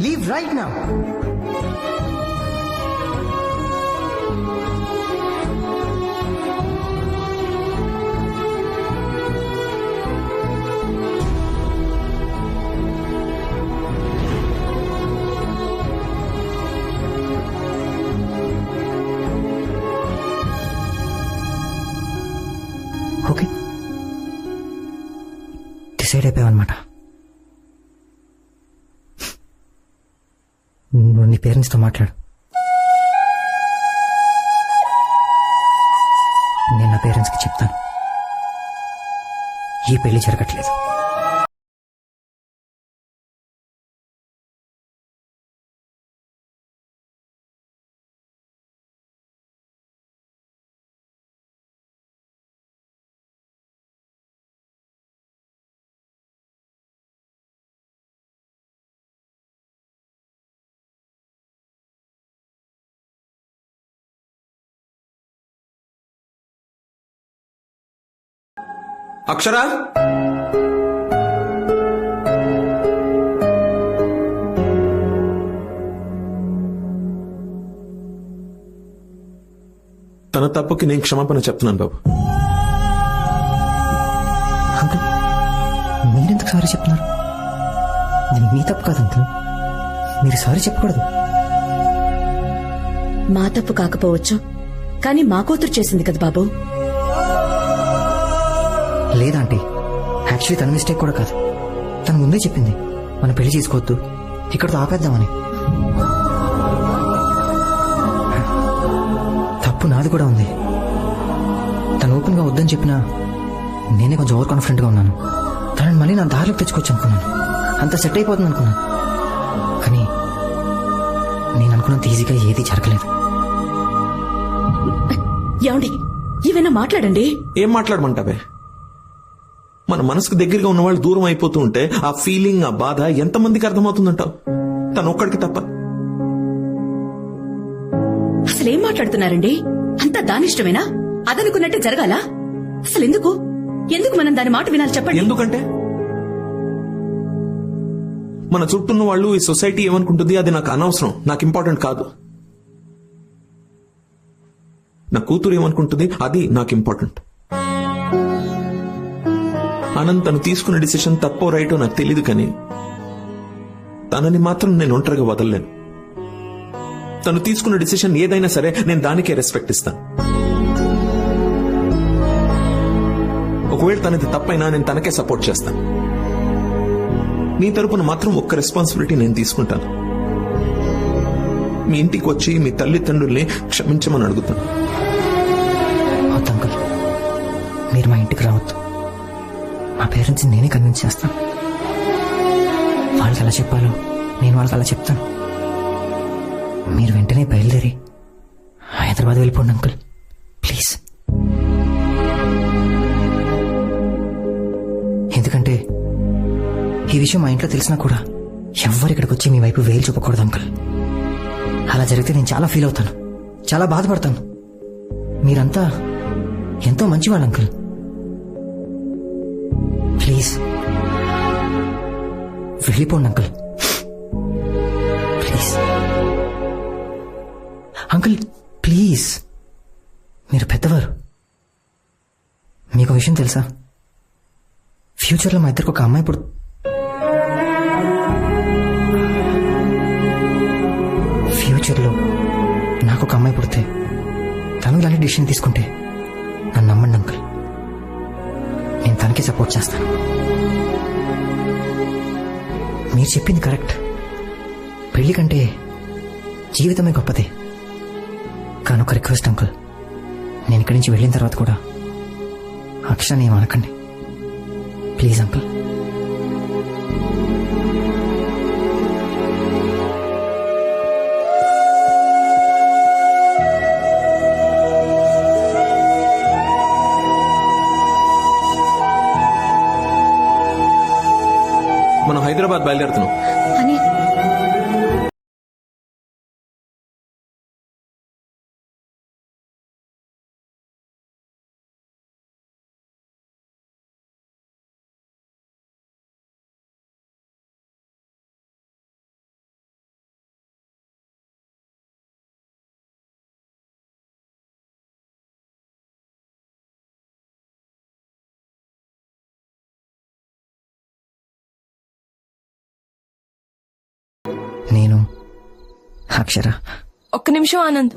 Leave right now. Okay, decide అయిపోయావన్నమాట. నువ్వు నీ పేరెంట్స్తో మాట్లాడు. నేను నా పేరెంట్స్కి చెప్తాను ఈ పెళ్లి జరగట్లేదు. అక్షరా, తన తప్పుకి నేను క్షమాపణ చెప్తున్నాను బాబు. అంకుల్, మీరెందుకు సారీ చెప్తున్నారు? ఇది మీ తప్పు కాదు అంకుల్, మీరు సారీ చెప్పకూడదు. మా తప్పు కాకపోవచ్చు, కానీ మా కూతురు చేసింది కదా బాబు. లేదా ఆంటీ, యాక్చువల్లీ తన మిస్టేక్ కూడా కాదు. తను ముందే చెప్పింది మన పెళ్లి చేసుకోవద్దు, ఇక్కడతో ఆపేద్దామని. తప్పు నాది కూడా ఉంది. తను ఓపెన్ గా వద్దని చెప్పినా నేనే కొంచెం ఓవర్ కాన్ఫిడెంట్ గా ఉన్నాను. తనని మళ్ళీ నా దారిలోకి తెచ్చుకోవచ్చు అనుకున్నాను, అంత సెట్ అయిపోతుంది అనుకున్నాను. కానీ నేను అనుకున్నంత ఈజీగా ఏది జరగలేదు. ఏమండి, ఏమైనా మాట్లాడండి. ఏం మాట్లాడమంటావే? మన మనసుకు దగ్గరగా ఉన్న వాళ్ళు దూరం అయిపోతూ ఉంటే ఆ ఫీలింగ్, ఆ బాధ ఎంతమందికి అర్థమవుతుందంటావు? తను ఒక్కడికి తప్ప. అసలేం మాట్లాడుతున్నారండి? అంతా దానిష్టమేనా? అదనుకున్నట్టే జరగాల? అసలు ఎందుకు ఎందుకు మనం దాని మాట వినాలి చెప్పండి. ఎందుకంటే మన చుట్టూన్న వాళ్ళు, ఈ సొసైటీ ఏమనుకుంటుంది అది నాకు అనవసరం, నాకు ఇంపార్టెంట్ కాదు. నా కూతురు ఏమనుకుంటుంది అది నాకు ఇంపార్టెంట్. ఆనంద్ తను తీసుకున్న డిసిషన్ తప్పో రైటో నాకు తెలీదు, కానీ తనని మాత్రం నేను ఒంటరిగా వదలలేను. తను తీసుకున్న డిసిషన్ ఏదైనా సరే నేను దానికే రెస్పెక్ట్ ఇస్తాను. ఒకవేళ తనది తప్పైనా నేను తనకే సపోర్ట్ చేస్తాను. నీ తరపున మాత్రం ఒక్క రెస్పాన్సిబిలిటీ నేను తీసుకుంటాను. మీ ఇంటికి వచ్చి మీ తల్లిదండ్రుల్ని క్షమించమని అడుగుతాను. అంకుల్, మీరు మా ఇంటికి రావద్దు. మా పేరెంట్స్ నేనే కన్విన్స్ చేస్తాను. వాళ్ళకి ఎలా చెప్పాలో నేను వాళ్ళకి అలా చెప్తాను. మీరు వెంటనే బయలుదేరి హైదరాబాద్ వెళ్ళిపోండి అంకుల్, ప్లీజ్. ఎందుకంటే ఈ విషయం మా ఇంట్లో తెలిసినా కూడా ఎవ్వరు ఇక్కడికి వచ్చి మీ వైపు వేలు చూపకూడదు అంకుల్. అలా జరిగితే నేను చాలా ఫీల్ అవుతాను, చాలా బాధపడతాను. మీరంతా ఎంతో మంచివాళ్ళు అంకుల్. ప్లీజ్ వెళ్ళిపోండి అంకుల్, ప్లీజ్. అంకుల్ ప్లీజ్, మీరు పెద్దవారు. మీకు విషయం తెలుసా? ఫ్యూచర్లో మా ఇద్దరికి ఒక అమ్మాయి ఫ్యూచర్లో నాకు ఒక అమ్మాయి పుడితే తను ఇలాంటి డిసిషన్ తీసుకుంటే నన్ను నమ్మండి అంకుల్, నేను తనకే సపోర్ట్ చేస్తాను. మీరు చెప్పింది కరెక్ట్. పెళ్లి కంటే జీవితమే గొప్పదే. కానీ ఒక రిక్వెస్ట్ అంకుల్, నేను ఇక్కడి నుంచి వెళ్ళిన తర్వాత కూడా అక్షరాన్ని ఏం అనకండి ప్లీజ్ అంకుల్. మనం హైదరాబాద్ బయలుదేరుతున్నాం. అని నేను అక్షర. ఒక్క నిమిషం ఆనంద్.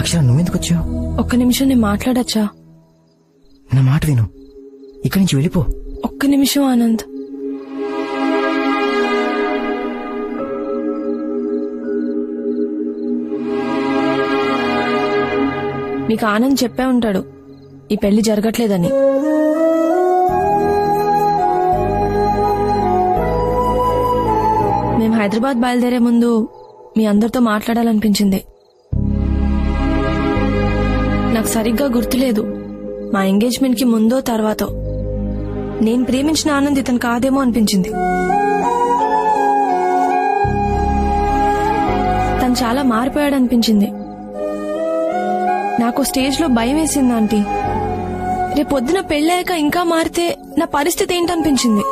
అక్షర, నువ్వెందుకు వచ్చావు? ఒక్క నిమిషం నేను మాట్లాడచ్చా? నా మాట విను, ఇక్కడి నుంచి వెళ్ళిపో. ఒక్క నిమిషం ఆనంద్. నీకు ఆనంద్ చెప్పే ఉంటాడు ఈ పెళ్లి జరగట్లేదని. మేము హైదరాబాద్ బయలుదేరే ముందు మీ అందరితో మాట్లాడాలనిపించింది. నాకు సరిగ్గా గుర్తులేదు మా ఎంగేజ్మెంట్ కి ముందో తర్వాతో. నేను ప్రేమించిన ఆనంద్ ఇతను కాదేమో అనిపించింది. తను చాలా మారిపోయాడు అనిపించింది. నాకు స్టేజ్ లో భయం వేసింది ఆంటీ. రేపొద్దున పెళ్ళాక ఇంకా మారితే నా పరిస్థితి ఏంటనిపించింది.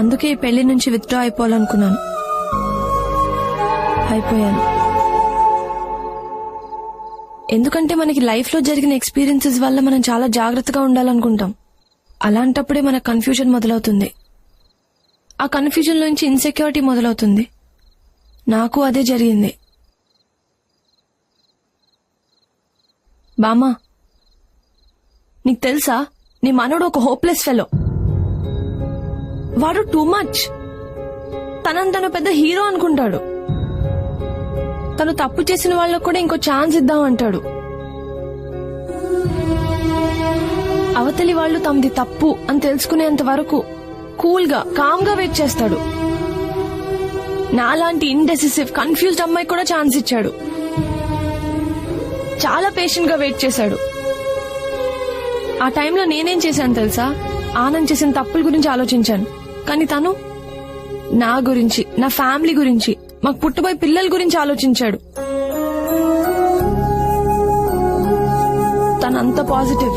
అందుకే ఈ పెళ్లి నుంచి విత్డ్రా అయిపోవాలనుకున్నాను. అయిపోయాను. ఎందుకంటే మనకి లైఫ్ లో జరిగిన ఎక్స్పీరియన్సెస్ వల్ల మనం చాలా జాగ్రత్తగా ఉండాలనుకుంటాం. అలాంటప్పుడే మన కన్ఫ్యూజన్ మొదలవుతుంది. ఆ కన్ఫ్యూజన్ నుంచి ఇన్సెక్యూరిటీ మొదలవుతుంది. నాకు అదే జరిగింది. బామ్మా, నీకు తెలుసా నీ మనోడు ఒక హోప్లెస్ ఫెలో. వాడు టూ మచ్. తను పెద్ద హీరో అనుకుంటాడు. తను తప్పు చేసిన వాళ్ళకు కూడా ఇంకో ఛాన్స్ ఇద్దాం అంటాడు. అవతలి వాళ్ళు తమది తప్పు అని తెలుసుకునేంత వరకు కూల్ గా కామ్ గా వెయిట్ చేస్తాడు. నాలాంటి ఇండెసిసివ్ కన్ఫ్యూజ్డ్ అమ్మాయి కూడా ఛాన్స్ ఇచ్చాడు. చాలా పేషెంట్ గా వెయిట్ చేశాడు. ఆ టైంలో నేనేం చేశాను తెలుసా? ఆనంద్ చేసిన తప్పుల గురించి ఆలోచించాను. కానీ తను నా గురించి, నా ఫ్యామిలీ గురించి, మాకు పుట్టబోయే పిల్లల గురించి ఆలోచించాడు. తనంత పాజిటివ్.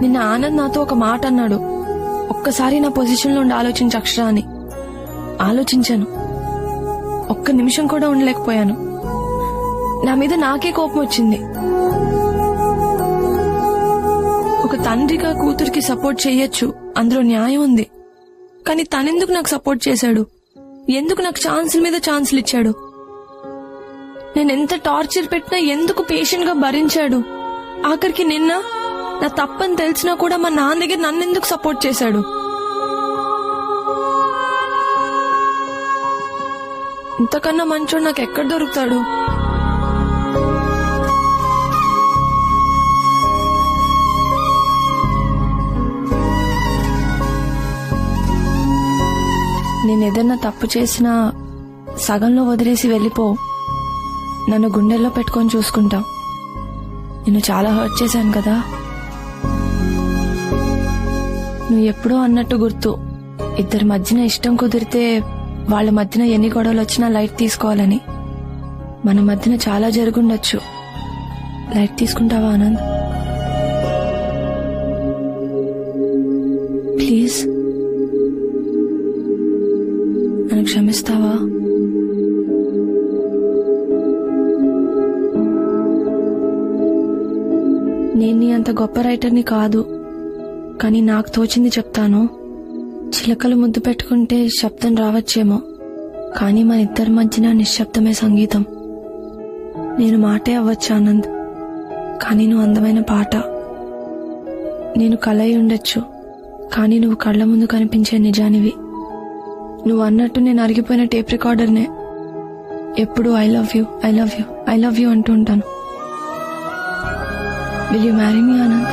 నిన్న ఆనంద్ నాతో ఒక మాట అన్నాడు, ఒక్కసారి నా పొజిషన్ లో ఉండి ఆలోచించు అక్షర అని. ఆలోచించాను. ఒక్క నిమిషం కూడా ఉండలేకపోయాను. నా మీద నాకే కోపం వచ్చింది. ఒక తండ్రిగా కూతురికి సపోర్ట్ చెయ్యొచ్చు, అందులో న్యాయం ఉంది. కానీ తనెందుకు నాకు సపోర్ట్ చేశాడు? ఎందుకు నాకు ఛాన్సుల మీద ఛాన్సులు ఇచ్చాడు? నేనెంత టార్చర్ పెట్టినా ఎందుకు పేషెంట్ గా భరించాడు? ఆఖరికి నిన్న నా తప్పని తెలిసినా కూడా మా నాన్న దగ్గర నన్నెందుకు సపోర్ట్ చేశాడు? ఇంతకన్నా మంచోడు నాకు ఎక్కడ దొరుకుతాడు? నేనేదన్నా తప్పు చేసినా సగంలో వదిలేసి వెళ్ళిపో. నన్ను గుండెల్లో పెట్టుకొని చూసుకుంటా. నిన్ను చాలా హర్ట్ చేశాను కదా. నువ్వు ఎప్పుడో అన్నట్టు గుర్తు, ఇద్దరి మధ్యన ఇష్టం కుదిరితే వాళ్ళ మధ్యన ఎన్ని గొడవలు వచ్చినా లైట్ తీసుకోవాలని. మన మధ్యన చాలా జరుగుండొచ్చు. లైట్ తీసుకుంటావా ఆనంద్? ప్లీజ్ నన్ను క్షమిస్తావా? నేను నీ అంత గొప్ప రైటర్ని కాదు, కానీ నాకు తోచింది చెప్తాను. చిలకలు ముద్దు పెట్టుకుంటే శబ్దం రావచ్చేమో, కానీ మన ఇద్దరి మధ్యన నిశ్శబ్దమే సంగీతం. నేను మాటే అవ్వచ్చు ఆనంద్, కానీ నువ్వు అందమైన పాట. నేను కలయి ఉండొచ్చు, కానీ నువ్వు కళ్ళ ముందు కనిపించే నిజానివి. నువ్వు అన్నట్టు నేను అరిగిపోయిన టేప్ రికార్డర్నే. ఎప్పుడు I love you, I love you, I love you అంటూ ఉంటాను. Will you marry me Anand?